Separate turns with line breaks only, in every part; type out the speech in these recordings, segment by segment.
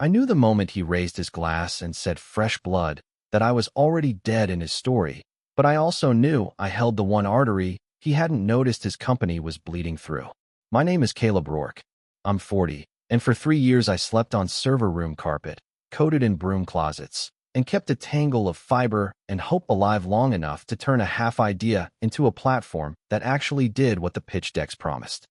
I knew the moment he raised his glass and said fresh blood that I was already dead in his story, but I also knew I held the one artery he hadn't noticed his company was bleeding through. My name is Caleb Rourke. I'm 40, and for 3 years I slept on server room carpet, coated in broom closets, and kept a tangle of fiber and hope alive long enough to turn a half idea into a platform that actually did what the pitch decks promised.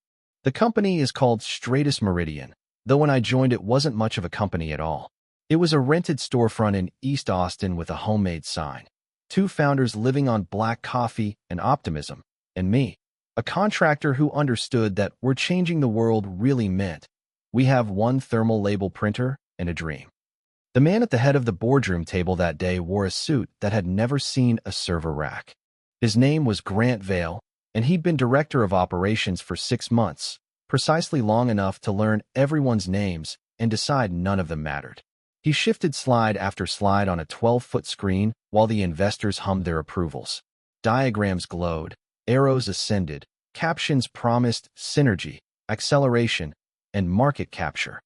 The company is called Stratus Meridian, though when I joined it wasn't much of a company at all. It was a rented storefront in East Austin with a homemade sign. 2 founders living on black coffee and optimism, and me, a contractor who understood that we're changing the world really meant we have one thermal label printer and a dream. The man at the head of the boardroom table that day wore a suit that had never seen a server rack. His name was Grant Vail, and he'd been director of operations for 6 months, precisely long enough to learn everyone's names and decide none of them mattered. He shifted slide after slide on a 12-foot screen while the investors hummed their approvals. Diagrams glowed, arrows ascended, captions promised synergy, acceleration, and market capture.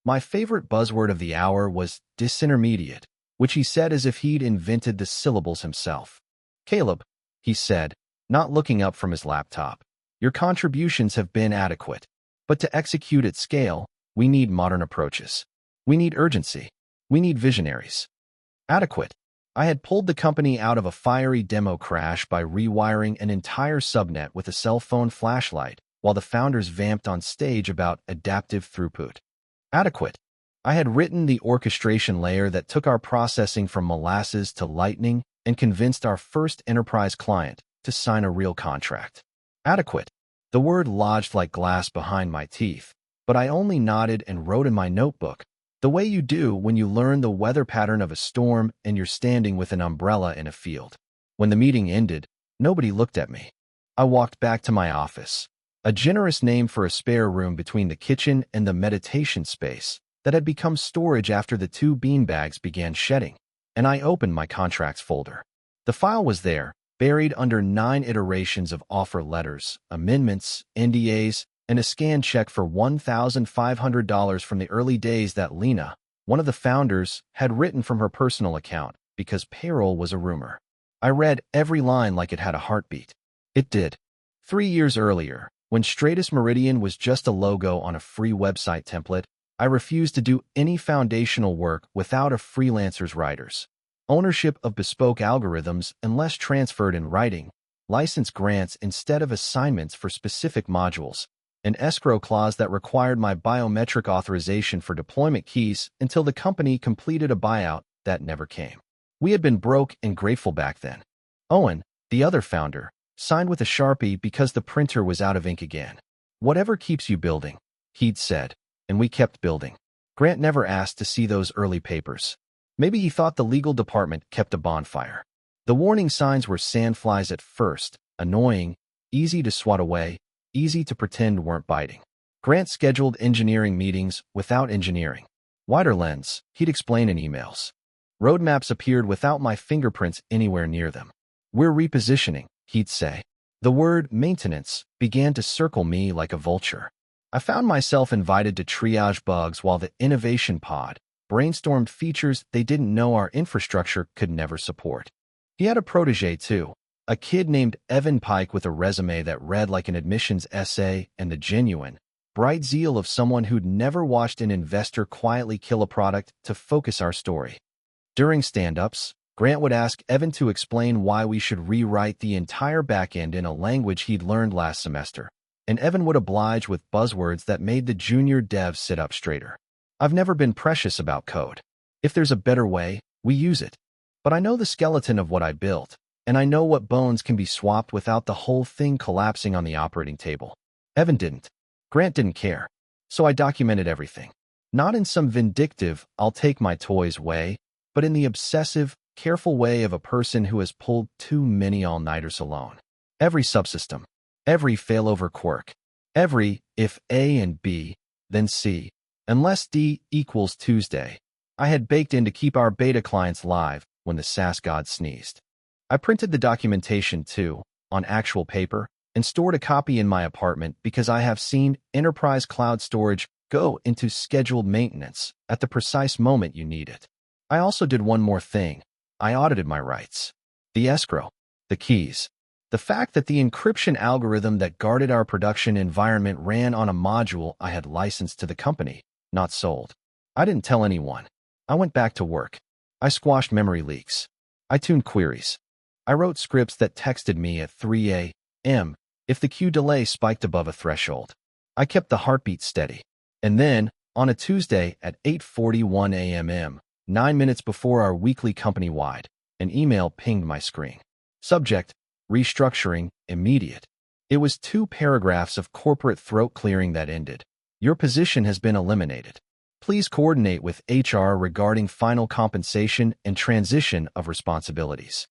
My favorite buzzword of the hour was disintermediate, which he said as if he'd invented the syllables himself. "Caleb," he said, not looking up from his laptop, "your contributions have been adequate, but to execute at scale, we need modern approaches. We need urgency. We need visionaries." Adequate. I had pulled the company out of a fiery demo crash by rewiring an entire subnet with a cell phone flashlight while the founders vamped on stage about adaptive throughput. Adequate. I had written the orchestration layer that took our processing from molasses to lightning and convinced our first enterprise client to sign a real contract. Adequate. The word lodged like glass behind my teeth, but I only nodded and wrote in my notebook, the way you do when you learn the weather pattern of a storm and you're standing with an umbrella in a field. When the meeting ended, nobody looked at me. I walked back to my office, a generous name for a spare room between the kitchen and the meditation space that had become storage after the 2 beanbags began shedding, and I opened my contracts folder. The file was there, buried under 9 iterations of offer letters, amendments, NDAs, and a scanned check for $1,500 from the early days that Lena, one of the founders, had written from her personal account because payroll was a rumor. I read every line like it had a heartbeat. It did. 3 years earlier, when Stratus Meridian was just a logo on a free website template, I refused to do any foundational work without a freelancer's writers. Ownership of bespoke algorithms unless transferred in writing, license grants instead of assignments for specific modules, an escrow clause that required my biometric authorization for deployment keys until the company completed a buyout that never came. We had been broke and grateful back then. Owen, the other founder, signed with a Sharpie because the printer was out of ink again. "Whatever keeps you building," he'd said, and we kept building. Grant never asked to see those early papers. Maybe he thought the legal department kept a bonfire. The warning signs were sandflies at first, annoying, easy to swat away, easy to pretend weren't biting. Grant scheduled engineering meetings without engineering. "Wider lens," he'd explain in emails. Roadmaps appeared without my fingerprints anywhere near them. "We're repositioning," he'd say. The word maintenance began to circle me like a vulture. I found myself invited to triage bugs while the innovation pod brainstormed features they didn't know our infrastructure could never support. He had a protege too, a kid named Evan Pike with a resume that read like an admissions essay and the genuine, bright zeal of someone who'd never watched an investor quietly kill a product to focus our story. During stand-ups, Grant would ask Evan to explain why we should rewrite the entire backend in a language he'd learned last semester, and Evan would oblige with buzzwords that made the junior devs sit up straighter. I've never been precious about code. If there's a better way, we use it. But I know the skeleton of what I built, and I know what bones can be swapped without the whole thing collapsing on the operating table. Evan didn't. Grant didn't care. So I documented everything. Not in some vindictive, I'll take my toys way, but in the obsessive, careful way of a person who has pulled too many all-nighters alone. Every subsystem, every failover quirk, every if A and B, then C, unless D equals Tuesday, I had baked in to keep our beta clients live when the SaaS god sneezed. I printed the documentation too, on actual paper, and stored a copy in my apartment because I have seen enterprise cloud storage go into scheduled maintenance at the precise moment you need it. I also did one more thing. I audited my rights. The escrow, the keys, the fact that the encryption algorithm that guarded our production environment ran on a module I had licensed to the company, not sold. I didn't tell anyone. I went back to work. I squashed memory leaks. I tuned queries. I wrote scripts that texted me at 3 a.m. if the queue delay spiked above a threshold. I kept the heartbeat steady. And then, on a Tuesday at 8:41 a.m., 9 minutes before our weekly company-wide, an email pinged my screen. Subject, restructuring, immediate. It was 2 paragraphs of corporate throat clearing that ended. Your position has been eliminated. Please coordinate with HR regarding final compensation and transition of responsibilities.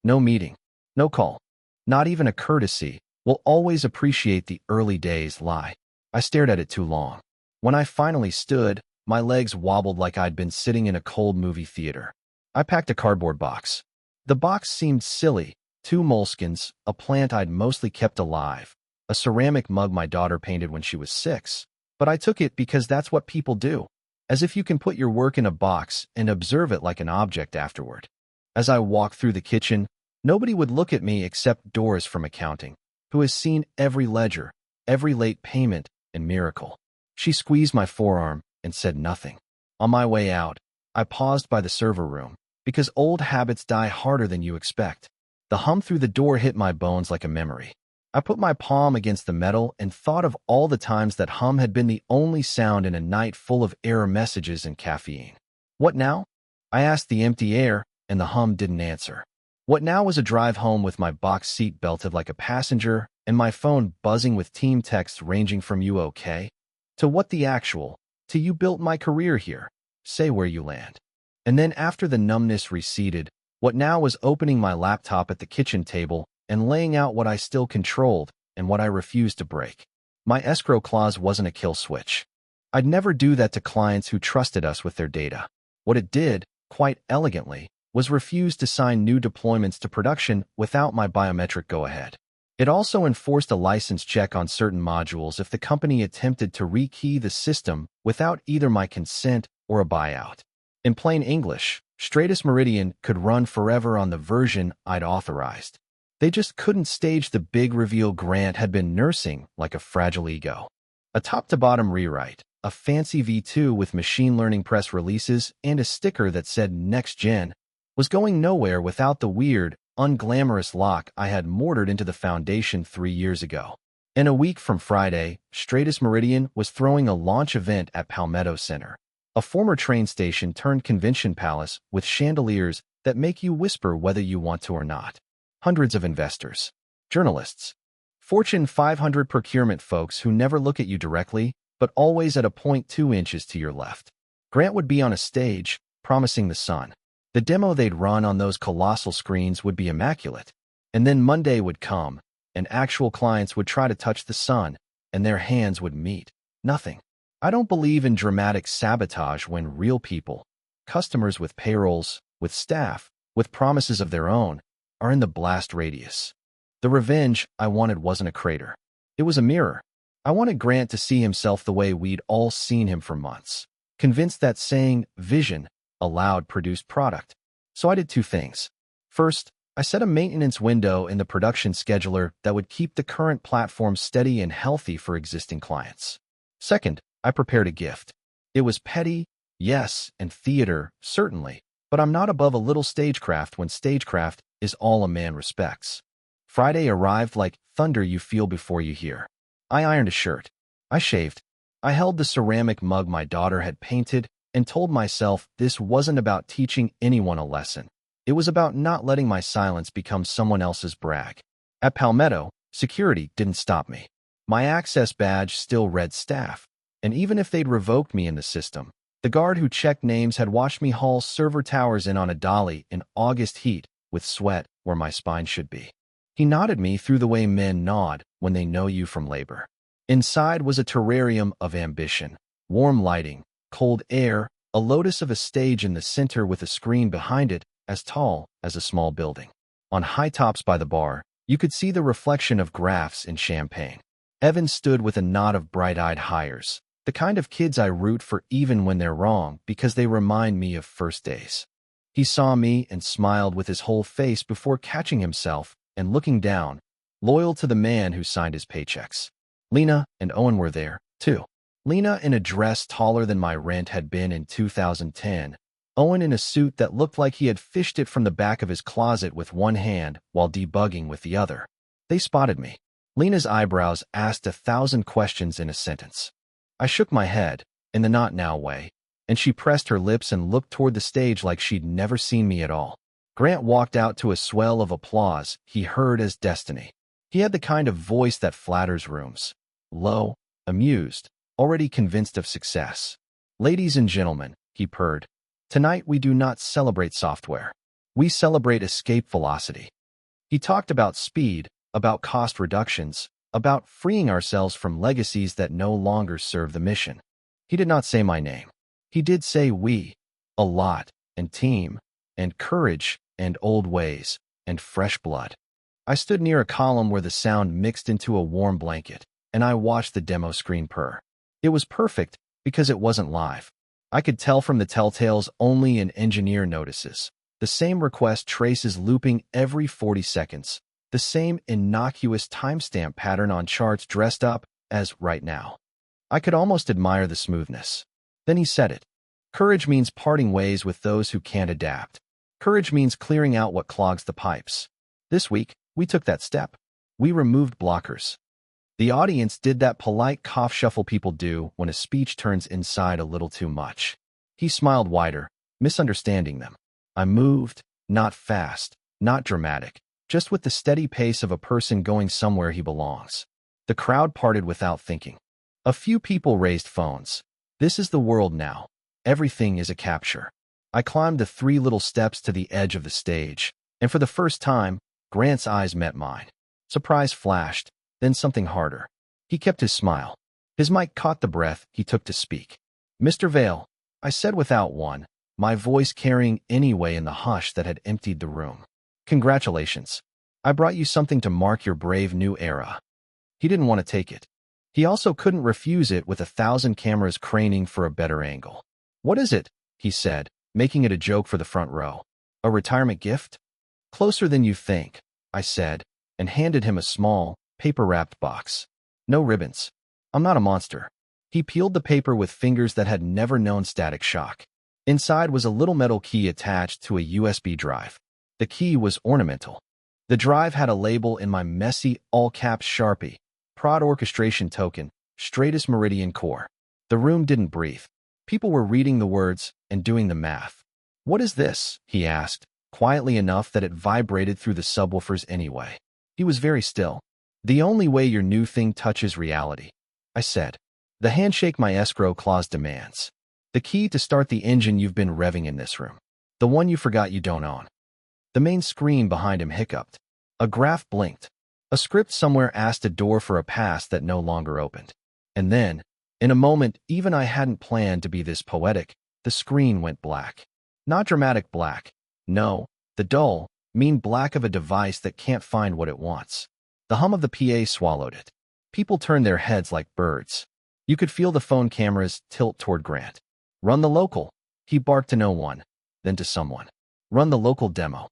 No meeting, no call, not even a courtesy. Will always appreciate the early days lie. I stared at it too long. When I finally stood, my legs wobbled like I'd been sitting in a cold movie theater. I packed a cardboard box. The box seemed silly. 2 moleskins, a plant I'd mostly kept alive, a ceramic mug my daughter painted when she was 6. But I took it because that's what people do. As if you can put your work in a box and observe it like an object afterward. As I walked through the kitchen, nobody would look at me except Doris from accounting, who has seen every ledger, every late payment, and miracle. She squeezed my forearm and said nothing. On my way out, I paused by the server room, because old habits die harder than you expect. The hum through the door hit my bones like a memory. I put my palm against the metal and thought of all the times that hum had been the only sound in a night full of error messages and caffeine. What now? I asked the empty air, and the hum didn't answer. What now was a drive home with my box seat belted like a passenger and my phone buzzing with team texts ranging from "you okay?" to "what the actual?" to "you built my career here. Say where you land." And then after the numbness receded, what now was opening my laptop at the kitchen table and laying out what I still controlled and what I refused to break. My escrow clause wasn't a kill switch. I'd never do that to clients who trusted us with their data. What it did, quite elegantly, was refuse to sign new deployments to production without my biometric go-ahead. It also enforced a license check on certain modules if the company attempted to rekey the system without either my consent or a buyout. In plain English, Stratus Meridian could run forever on the version I'd authorized. They just couldn't stage the big reveal Grant had been nursing like a fragile ego. A top-to-bottom rewrite, a fancy V2 with machine learning press releases and a sticker that said Next Gen, was going nowhere without the weird, unglamorous lock I had mortared into the foundation 3 years ago. In a week from Friday, Stratus Meridian was throwing a launch event at Palmetto Center, a former train station turned convention palace with chandeliers that make you whisper whether you want to or not. Hundreds of investors, journalists, Fortune 500 procurement folks who never look at you directly, but always at a point 2 inches to your left. Grant would be on a stage, promising the sun. The demo they'd run on those colossal screens would be immaculate. And then Monday would come, and actual clients would try to touch the sun, and their hands would meet. Nothing. I don't believe in dramatic sabotage when real people, customers with payrolls, with staff, with promises of their own, are in the blast radius. The revenge I wanted wasn't a crater. It was a mirror. I wanted Grant to see himself the way we'd all seen him for months, convinced that saying vision aloud produced product. So I did 2 things. First, I set a maintenance window in the production scheduler that would keep the current platform steady and healthy for existing clients. Second, I prepared a gift. It was petty, yes, and theater, certainly, but I'm not above a little stagecraft when stagecraft is all a man respects. Friday arrived like thunder you feel before you hear. I ironed a shirt. I shaved. I held the ceramic mug my daughter had painted and told myself this wasn't about teaching anyone a lesson. It was about not letting my silence become someone else's brag. At Palmetto, security didn't stop me. My access badge still read staff, and even if they'd revoked me in the system, the guard who checked names had watched me haul server towers in on a dolly in August heat with sweat where my spine should be. He nodded me through the way men nod when they know you from labor. Inside was a terrarium of ambition, warm lighting, cold air, a lotus of a stage in the center with a screen behind it as tall as a small building. On high tops by the bar, you could see the reflection of graphs in champagne. Evan stood with a knot of bright-eyed hires, The kind of kids I root for even when they're wrong because they remind me of first days. He saw me and smiled with his whole face before catching himself and looking down, loyal to the man who signed his paychecks. Lena and Owen were there, too. Lena in a dress taller than my rent had been in 2010. Owen in a suit that looked like he had fished it from the back of his closet with one hand while debugging with the other. They spotted me. Lena's eyebrows asked 1,000 questions in a sentence. I shook my head, in the not now way, and she pressed her lips and looked toward the stage like she'd never seen me at all. Grant walked out to a swell of applause he heard as destiny. He had the kind of voice that flatters rooms. Low, amused, already convinced of success. Ladies and gentlemen, he purred, tonight we do not celebrate software. We celebrate escape velocity. He talked about speed, about cost reductions, about freeing ourselves from legacies that no longer serve the mission. He did not say my name. He did say we, a lot, and team, and courage, and old ways, and fresh blood. I stood near a column where the sound mixed into a warm blanket, and I watched the demo screen purr. It was perfect because it wasn't live. I could tell from the telltales only an engineer notices. The same request traces looping every 40 seconds. The same innocuous timestamp pattern on charts dressed up as right now. I could almost admire the smoothness. Then he said it. Courage means parting ways with those who can't adapt. Courage means clearing out what clogs the pipes. This week, we took that step. We removed blockers. The audience did that polite cough shuffle people do when a speech turns inside a little too much. He smiled wider, misunderstanding them. I moved, not fast, not dramatic, just with the steady pace of a person going somewhere he belongs. The crowd parted without thinking. A few people raised phones. This is the world now. Everything is a capture. I climbed the 3 little steps to the edge of the stage, and for the first time, Grant's eyes met mine. Surprise flashed, then something harder. He kept his smile. His mic caught the breath he took to speak. Mr. Vale, I said without one, my voice carrying anyway in the hush that had emptied the room. Congratulations. I brought you something to mark your brave new era. He didn't want to take it. He also couldn't refuse it with 1,000 cameras craning for a better angle. What is it? He said, making it a joke for the front row. A retirement gift? Closer than you think, I said, and handed him a small, paper-wrapped box. No ribbons. I'm not a monster. He peeled the paper with fingers that had never known static shock. Inside was a little metal key attached to a USB drive. The key was ornamental. The drive had a label in my messy, all-caps Sharpie. Prod orchestration token, straightest meridian core. The room didn't breathe. People were reading the words and doing the math. What is this? He asked, quietly enough that it vibrated through the subwoofers anyway. He was very still. The only way your new thing touches reality, I said. The handshake my escrow clause demands. The key to start the engine you've been revving in this room. The one you forgot you don't own. The main screen behind him hiccuped. A graph blinked. A script somewhere asked a door for a pass that no longer opened. And then, in a moment even I hadn't planned to be this poetic, the screen went black. Not dramatic black. No, the dull, mean black of a device that can't find what it wants. The hum of the PA swallowed it. People turned their heads like birds. You could feel the phone cameras tilt toward Grant. Run the local. He barked to no one, then to someone. Run the local demo.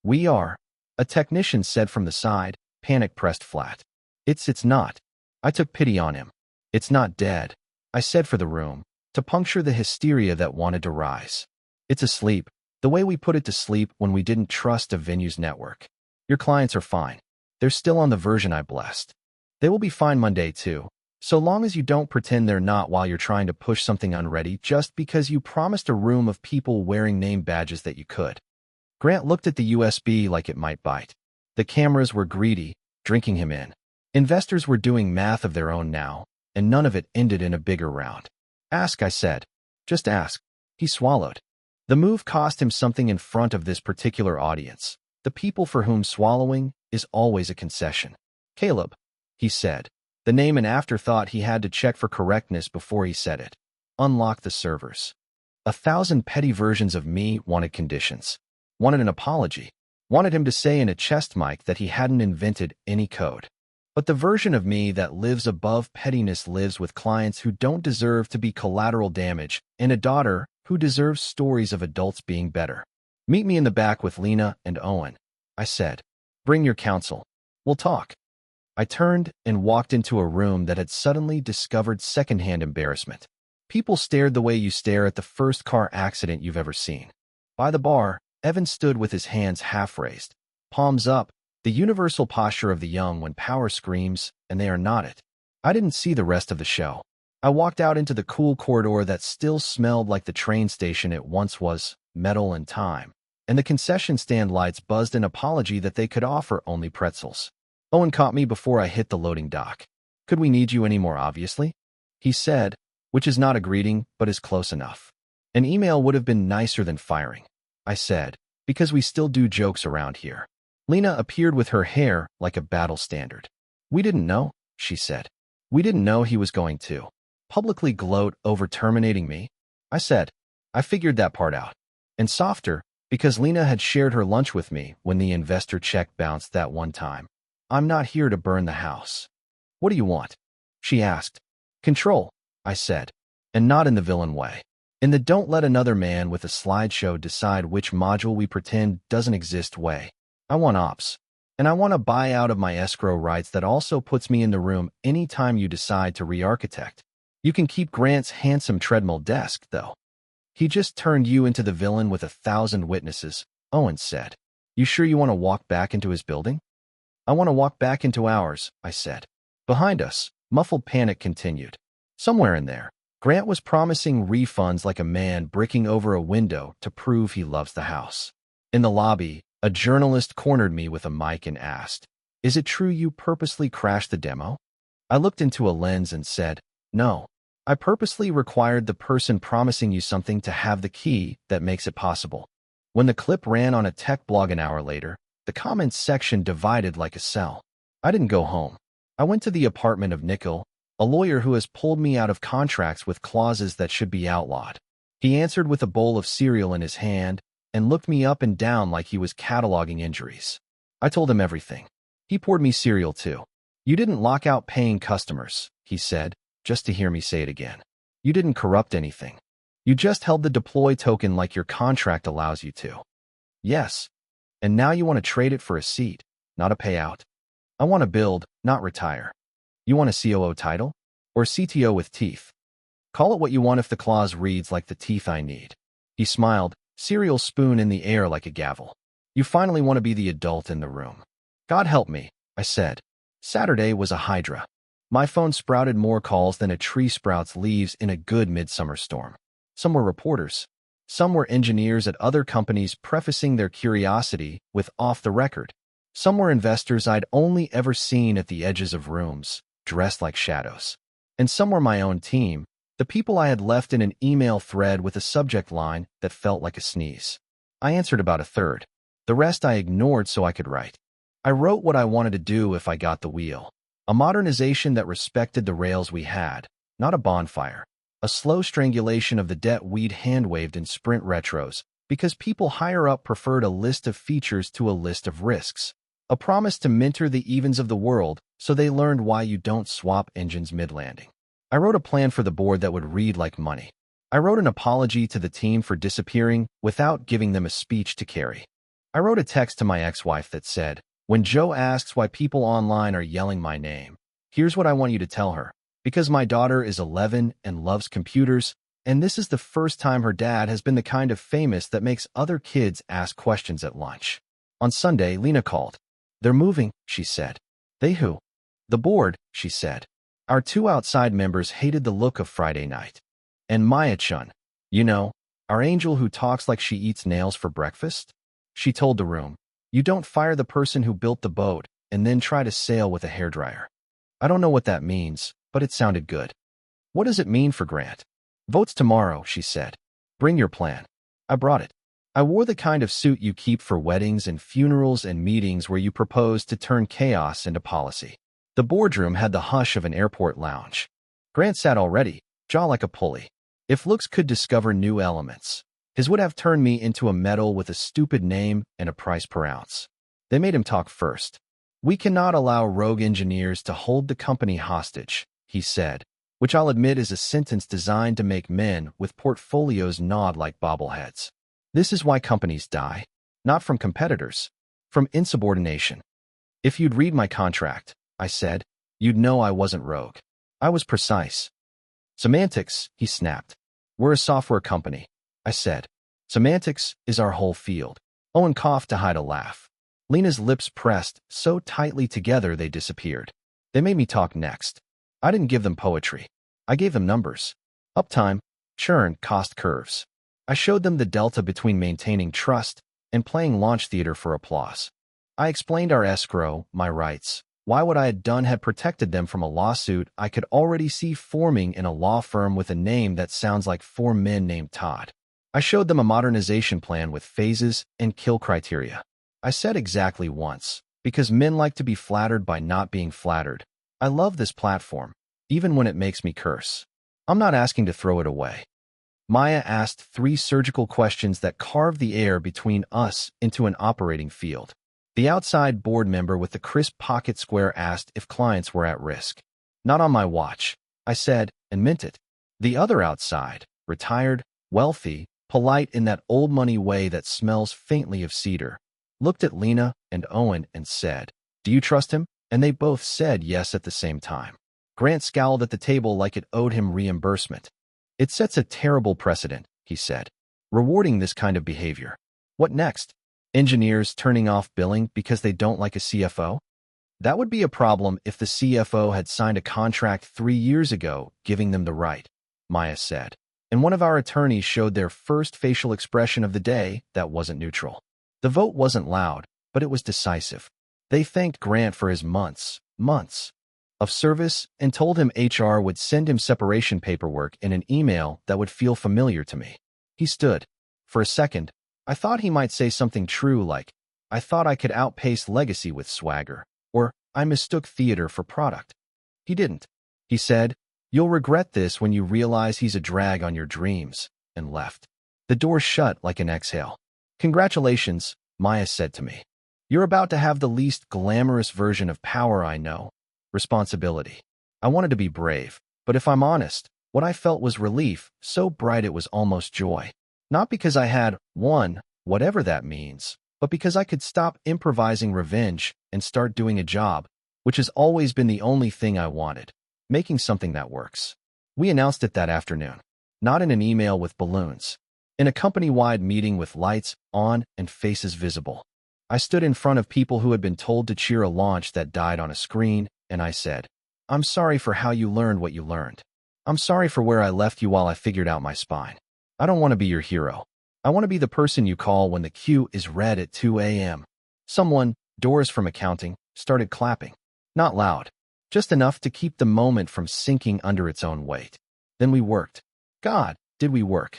We are, a technician said from the side, panic pressed flat. It's not. I took pity on him. It's not dead, I said for the room, to puncture the hysteria that wanted to rise. It's asleep, the way we put it to sleep when we didn't trust a venue's network. Your clients are fine. They're still on the version I blessed. They will be fine Monday too, so long as you don't pretend they're not while you're trying to push something unready just because you promised a room of people wearing name badges that you could. Grant looked at the USB like it might bite. The cameras were greedy, drinking him in. Investors were doing math of their own now, and none of it ended in a bigger round. Ask, I said. Just ask. He swallowed. The move cost him something in front of this particular audience, the people for whom swallowing is always a concession. Caleb, he said, the name an afterthought he had to check for correctness before he said it. Unlock the servers. 1,000 petty versions of me wanted conditions. Wanted an apology. Wanted him to say in a chest mic that he hadn't invented any code. But the version of me that lives above pettiness lives with clients who don't deserve to be collateral damage and a daughter who deserves stories of adults being better. Meet me in the back with Lena and Owen, I said. Bring your counsel. We'll talk. I turned and walked into a room that had suddenly discovered secondhand embarrassment. People stared the way you stare at the first car accident you've ever seen. By the bar, Evan stood with his hands half raised, palms up, the universal posture of the young when power screams and they are not it. I didn't see the rest of the show. I walked out into the cool corridor that still smelled like the train station it once was, metal and time, and the concession stand lights buzzed an apology that they could offer only pretzels. Owen caught me before I hit the loading dock. Could we need you any more obviously? He said, which is not a greeting, but is close enough. An email would have been nicer than firing, I said, because we still do jokes around here. Lena appeared with her hair like a battle standard. We didn't know, she said. We didn't know he was going to publicly gloat over terminating me. I said, I figured that part out. And softer, because Lena had shared her lunch with me when the investor check bounced that one time. I'm not here to burn the house. What do you want? She asked. Control, I said, and not in the villain way. In the don't let another man with a slideshow decide which module we pretend doesn't exist way. I want ops. And I want a buyout of my escrow rights that also puts me in the room anytime you decide to re-architect. You can keep Grant's handsome treadmill desk, though. He just turned you into the villain with 1,000 witnesses, Owen said. You sure you want to walk back into his building? I want to walk back into ours, I said. Behind us, muffled panic continued. Somewhere in there, Grant was promising refunds like a man bricking over a window to prove he loves the house. In the lobby, a journalist cornered me with a mic and asked, Is it true you purposely crashed the demo? I looked into a lens and said, No. I purposely required the person promising you something to have the key that makes it possible. When the clip ran on a tech blog an hour later, the comments section divided like a cell. I didn't go home. I went to the apartment of Nickel, a lawyer who has pulled me out of contracts with clauses that should be outlawed. He answered with a bowl of cereal in his hand and looked me up and down like he was cataloging injuries. I told him everything. He poured me cereal too. You didn't lock out paying customers, he said, just to hear me say it again. You didn't corrupt anything. You just held the deploy token like your contract allows you to. Yes. And now you want to trade it for a seat, not a payout. I want to build, not retire. You want a COO title? Or CTO with teeth? Call it what you want if the clause reads like the teeth I need. He smiled, cereal spoon in the air like a gavel. You finally want to be the adult in the room. God help me, I said. Saturday was a hydra. My phone sprouted more calls than a tree sprouts leaves in a good midsummer storm. Some were reporters. Some were engineers at other companies prefacing their curiosity with off the record. Some were investors I'd only ever seen at the edges of rooms, dressed like shadows. And some were my own team, the people I had left in an email thread with a subject line that felt like a sneeze. I answered about a third. The rest I ignored so I could write. I wrote what I wanted to do if I got the wheel. A modernization that respected the rails we had, not a bonfire. A slow strangulation of the debt we'd hand-waved in sprint retros, because people higher up preferred a list of features to a list of risks. A promise to mentor the Evans of the world so they learned why you don't swap engines mid-landing. I wrote a plan for the board that would read like money. I wrote an apology to the team for disappearing without giving them a speech to carry. I wrote a text to my ex-wife that said, when Joe asks why people online are yelling my name, here's what I want you to tell her. Because my daughter is 11 and loves computers, and this is the first time her dad has been the kind of famous that makes other kids ask questions at lunch. On Sunday, Lena called. They're moving, she said. They who? The board, she said. Our 2 outside members hated the look of Friday night. And Maya-chun, you know, our angel who talks like she eats nails for breakfast? She told the room, you don't fire the person who built the boat and then try to sail with a hairdryer. I don't know what that means, but it sounded good. What does it mean for Grant? Votes tomorrow, she said. Bring your plan. I brought it. I wore the kind of suit you keep for weddings and funerals and meetings where you propose to turn chaos into policy. The boardroom had the hush of an airport lounge. Grant sat already, jaw like a pulley. If looks could discover new elements, his would have turned me into a metal with a stupid name and a price per ounce. They made him talk first. We cannot allow rogue engineers to hold the company hostage, he said, which I'll admit is a sentence designed to make men with portfolios nod like bobbleheads. This is why companies die. Not from competitors, from insubordination. If you'd read my contract, I said, you'd know I wasn't rogue. I was precise. Semantics, he snapped. We're a software company, I said. Semantics is our whole field. Owen coughed to hide a laugh. Lena's lips pressed so tightly together they disappeared. They made me talk next. I didn't give them poetry. I gave them numbers. Uptime, churn, cost curves. I showed them the delta between maintaining trust and playing launch theater for applause. I explained our escrow, my rights, why what I had done had protected them from a lawsuit I could already see forming in a law firm with a name that sounds like four men named Todd. I showed them a modernization plan with phases and kill criteria. I said exactly once, because men like to be flattered by not being flattered. I love this platform, even when it makes me curse. I'm not asking to throw it away. Maya asked 3 surgical questions that carved the air between us into an operating field. The outside board member with the crisp pocket square asked if clients were at risk. Not on my watch, I said, and meant it. The other outside, retired, wealthy, polite in that old money way that smells faintly of cedar, looked at Lena and Owen and said, "Do you trust him?" And they both said yes at the same time. Grant scowled at the table like it owed him reimbursement. It sets a terrible precedent, he said, rewarding this kind of behavior. What next? Engineers turning off billing because they don't like a CFO? That would be a problem if the CFO had signed a contract 3 years ago giving them the right, Maya said. And one of our attorneys showed their first facial expression of the day that wasn't neutral. The vote wasn't loud, but it was decisive. They thanked Grant for his months of service and told him HR would send him separation paperwork in an email that would feel familiar to me. He stood. For a second, I thought he might say something true like, I thought I could outpace legacy with swagger, or I mistook theater for product. He didn't. He said, you'll regret this when you realize he's a drag on your dreams, and left. The door shut like an exhale. Congratulations, Maya said to me. You're about to have the least glamorous version of power I know. Responsibility. I wanted to be brave, but if I'm honest, what I felt was relief, so bright it was almost joy. Not because I had won, whatever that means, but because I could stop improvising revenge and start doing a job, which has always been the only thing I wanted, making something that works. We announced it that afternoon, not in an email with balloons, in a company-wide meeting with lights on and faces visible. I stood in front of people who had been told to cheer a launch that died on a screen, and I said, I'm sorry for how you learned what you learned. I'm sorry for where I left you while I figured out my spine. I don't want to be your hero. I want to be the person you call when the queue is red at 2 a.m. Someone, Doris from accounting, started clapping. Not loud, just enough to keep the moment from sinking under its own weight. Then we worked. God, did we work.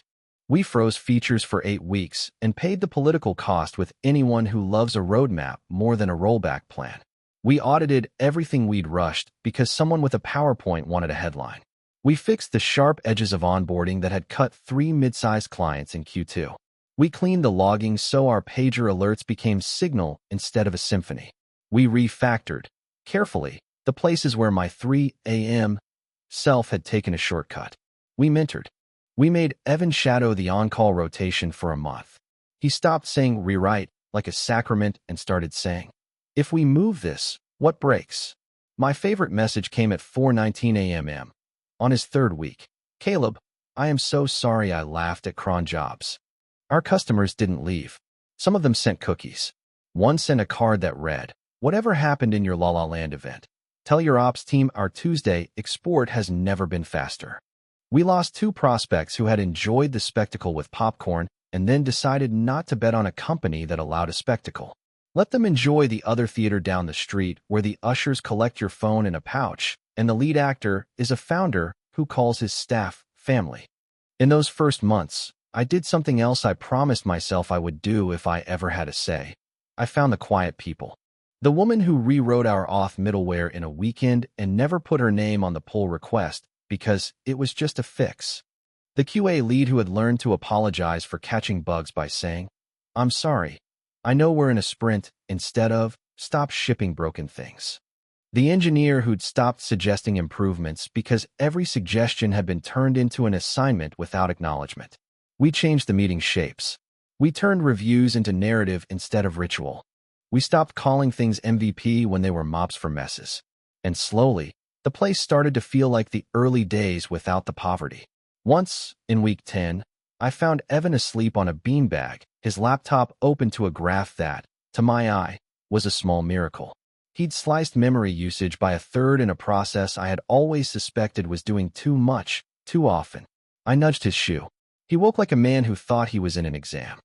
We froze features for 8 weeks and paid the political cost with anyone who loves a roadmap more than a rollback plan. We audited everything we'd rushed because someone with a PowerPoint wanted a headline. We fixed the sharp edges of onboarding that had cut 3 mid-sized clients in Q2. We cleaned the logging so our pager alerts became Signal instead of a symphony. We refactored, carefully, the places where my 3 a.m. self had taken a shortcut. We mentored. We made Evan shadow the on-call rotation for a month. He stopped saying rewrite like a sacrament and started saying, if we move this, what breaks? My favorite message came at 4:19 a.m. On his 3rd week. Caleb, I am so sorry I laughed at cron jobs. Our customers didn't leave. Some of them sent cookies. One sent a card that read, whatever happened in your La La Land event, tell your ops team our Tuesday export has never been faster. We lost 2 prospects who had enjoyed the spectacle with popcorn and then decided not to bet on a company that allowed a spectacle. Let them enjoy the other theater down the street where the ushers collect your phone in a pouch and the lead actor is a founder who calls his staff family. In those first months, I did something else I promised myself I would do if I ever had a say. I found the quiet people. The woman who rewrote our auth middleware in a weekend and never put her name on the pull request because it was just a fix. The QA lead who had learned to apologize for catching bugs by saying, I'm sorry. I know we're in a sprint instead of, stop shipping broken things. The engineer who'd stopped suggesting improvements because every suggestion had been turned into an assignment without acknowledgement. We changed the meeting's shapes. We turned reviews into narrative instead of ritual. We stopped calling things MVP when they were mops for messes. And slowly, the place started to feel like the early days without the poverty. Once, in week 10, I found Evan asleep on a beanbag, his laptop open to a graph that, to my eye, was a small miracle. He'd sliced memory usage by a third in a process I had always suspected was doing too much, too often. I nudged his shoe. He woke like a man who thought he was in an exam.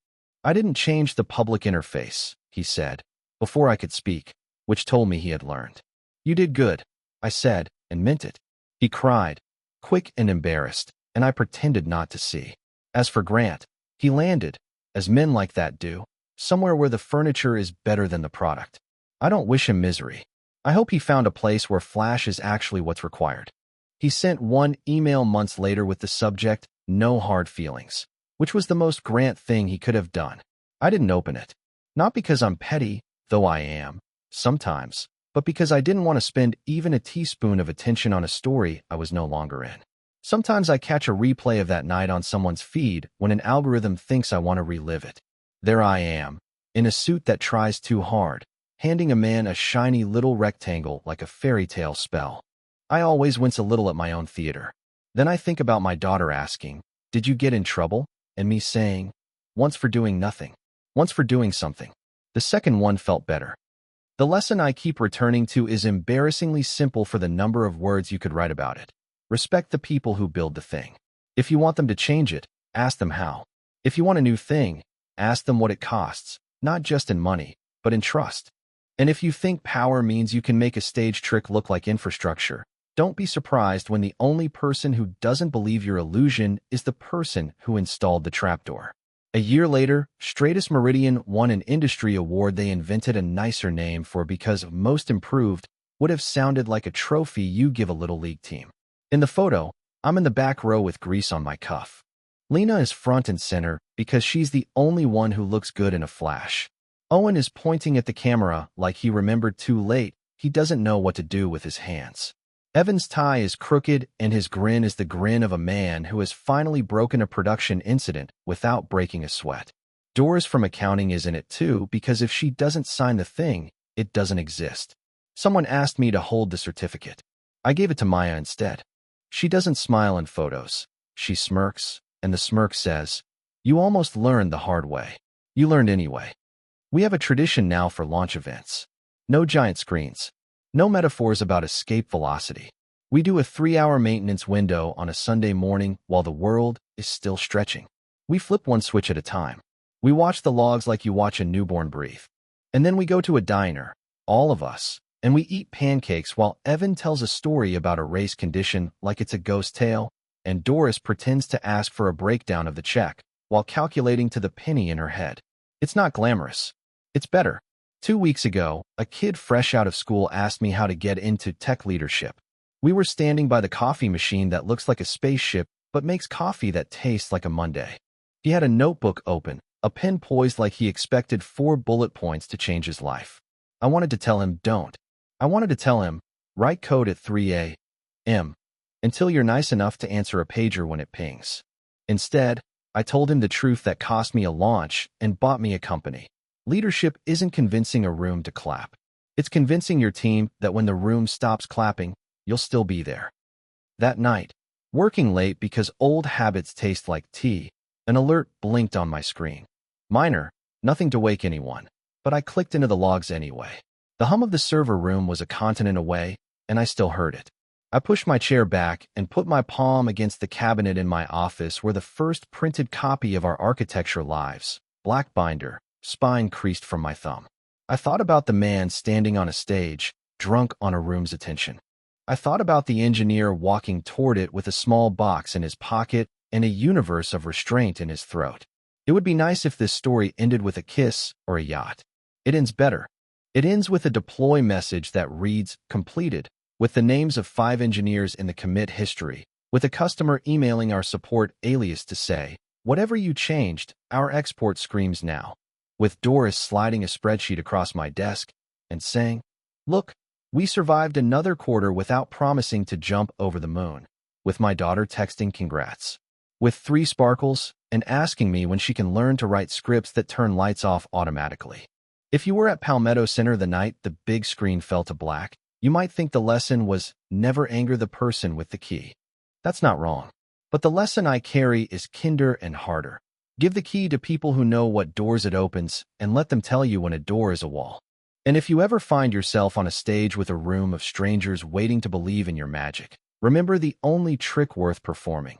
I didn't change the public interface, he said, before I could speak, which told me he had learned. You did good, I said, and meant it. He cried, quick and embarrassed, and I pretended not to see. As for Grant, he landed, as men like that do, somewhere where the furniture is better than the product. I don't wish him misery. I hope he found a place where Flash is actually what's required. He sent one email months later with the subject, "No hard feelings," which was the most Grant thing he could have done. I didn't open it. Not because I'm petty, though I am, sometimes, but because I didn't want to spend even a teaspoon of attention on a story I was no longer in. Sometimes I catch a replay of that night on someone's feed when an algorithm thinks I want to relive it. There I am, in a suit that tries too hard, handing a man a shiny little rectangle like a fairy tale spell. I always wince a little at my own theater. Then I think about my daughter asking, "Did you get in trouble?" and me saying, "Once for doing nothing. Once for doing something." The second one felt better. The lesson I keep returning to is embarrassingly simple for the number of words you could write about it. Respect the people who build the thing. If you want them to change it, ask them how. If you want a new thing, ask them what it costs, not just in money, but in trust. And if you think power means you can make a stage trick look like infrastructure, don't be surprised when the only person who doesn't believe your illusion is the person who installed the trapdoor. A year later, Stratus Meridian won an industry award they invented a nicer name for because Most Improved would have sounded like a trophy you give a little league team. In the photo, I'm in the back row with grease on my cuff. Lena is front and center because she's the only one who looks good in a flash. Owen is pointing at the camera like he remembered too late he doesn't know what to do with his hands. Evan's tie is crooked and his grin is the grin of a man who has finally broken a production incident without breaking a sweat. Doris from accounting is in it too because if she doesn't sign the thing, it doesn't exist. Someone asked me to hold the certificate. I gave it to Maya instead. She doesn't smile in photos. She smirks, and the smirk says, "You almost learned the hard way. You learned anyway." We have a tradition now for launch events. No giant screens. No metaphors about escape velocity. We do a 3-hour maintenance window on a Sunday morning while the world is still stretching. We flip one switch at a time. We watch the logs like you watch a newborn breathe. And then we go to a diner, all of us, and we eat pancakes while Evan tells a story about a race condition like it's a ghost tale, and Doris pretends to ask for a breakdown of the check while calculating to the penny in her head. It's not glamorous. It's better. 2 weeks ago, a kid fresh out of school asked me how to get into tech leadership. We were standing by the coffee machine that looks like a spaceship but makes coffee that tastes like a Monday. He had a notebook open, a pen poised like he expected 4 bullet points to change his life. I wanted to tell him, don't. I wanted to tell him, write code at 3 a.m. until you're nice enough to answer a pager when it pings. Instead, I told him the truth that cost me a launch and bought me a company. Leadership isn't convincing a room to clap. It's convincing your team that when the room stops clapping, you'll still be there. That night, working late because old habits taste like tea, an alert blinked on my screen. Minor, nothing to wake anyone, but I clicked into the logs anyway. The hum of the server room was a continent away, and I still heard it. I pushed my chair back and put my palm against the cabinet in my office where the first printed copy of our architecture lives, black binder, spine creased from my thumb. I thought about the man standing on a stage, drunk on a room's attention. I thought about the engineer walking toward it with a small box in his pocket and a universe of restraint in his throat. It would be nice if this story ended with a kiss or a yacht. It ends better. It ends with a deploy message that reads, completed, with the names of 5 engineers in the commit history, with a customer emailing our support alias to say, whatever you changed, our export screams now. With Doris sliding a spreadsheet across my desk, and saying, "Look, we survived another quarter without promising to jump over the moon," with my daughter texting congrats with 3 sparkles and asking me when she can learn to write scripts that turn lights off automatically. If you were at Palmetto Center the night the big screen fell to black, you might think the lesson was never anger the person with the key. That's not wrong. But the lesson I carry is kinder and harder. Give the key to people who know what doors it opens and let them tell you when a door is a wall. And if you ever find yourself on a stage with a room of strangers waiting to believe in your magic, remember the only trick worth performing.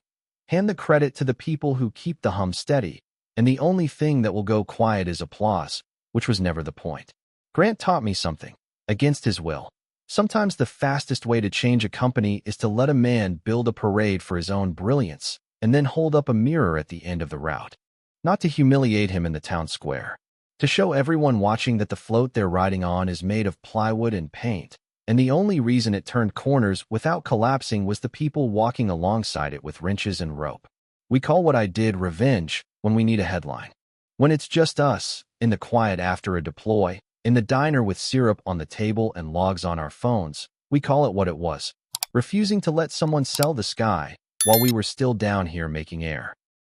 Hand the credit to the people who keep the hum steady, and the only thing that will go quiet is applause, which was never the point. Grant taught me something, against his will. Sometimes the fastest way to change a company is to let a man build a parade for his own brilliance, and then hold up a mirror at the end of the route. Not to humiliate him in the town square. To show everyone watching that the float they're riding on is made of plywood and paint, and the only reason it turned corners without collapsing was the people walking alongside it with wrenches and rope. We call what I did revenge when we need a headline. When it's just us, in the quiet after a deploy, in the diner with syrup on the table and logs on our phones, we call it what it was. Refusing to let someone sell the sky while we were still down here making air.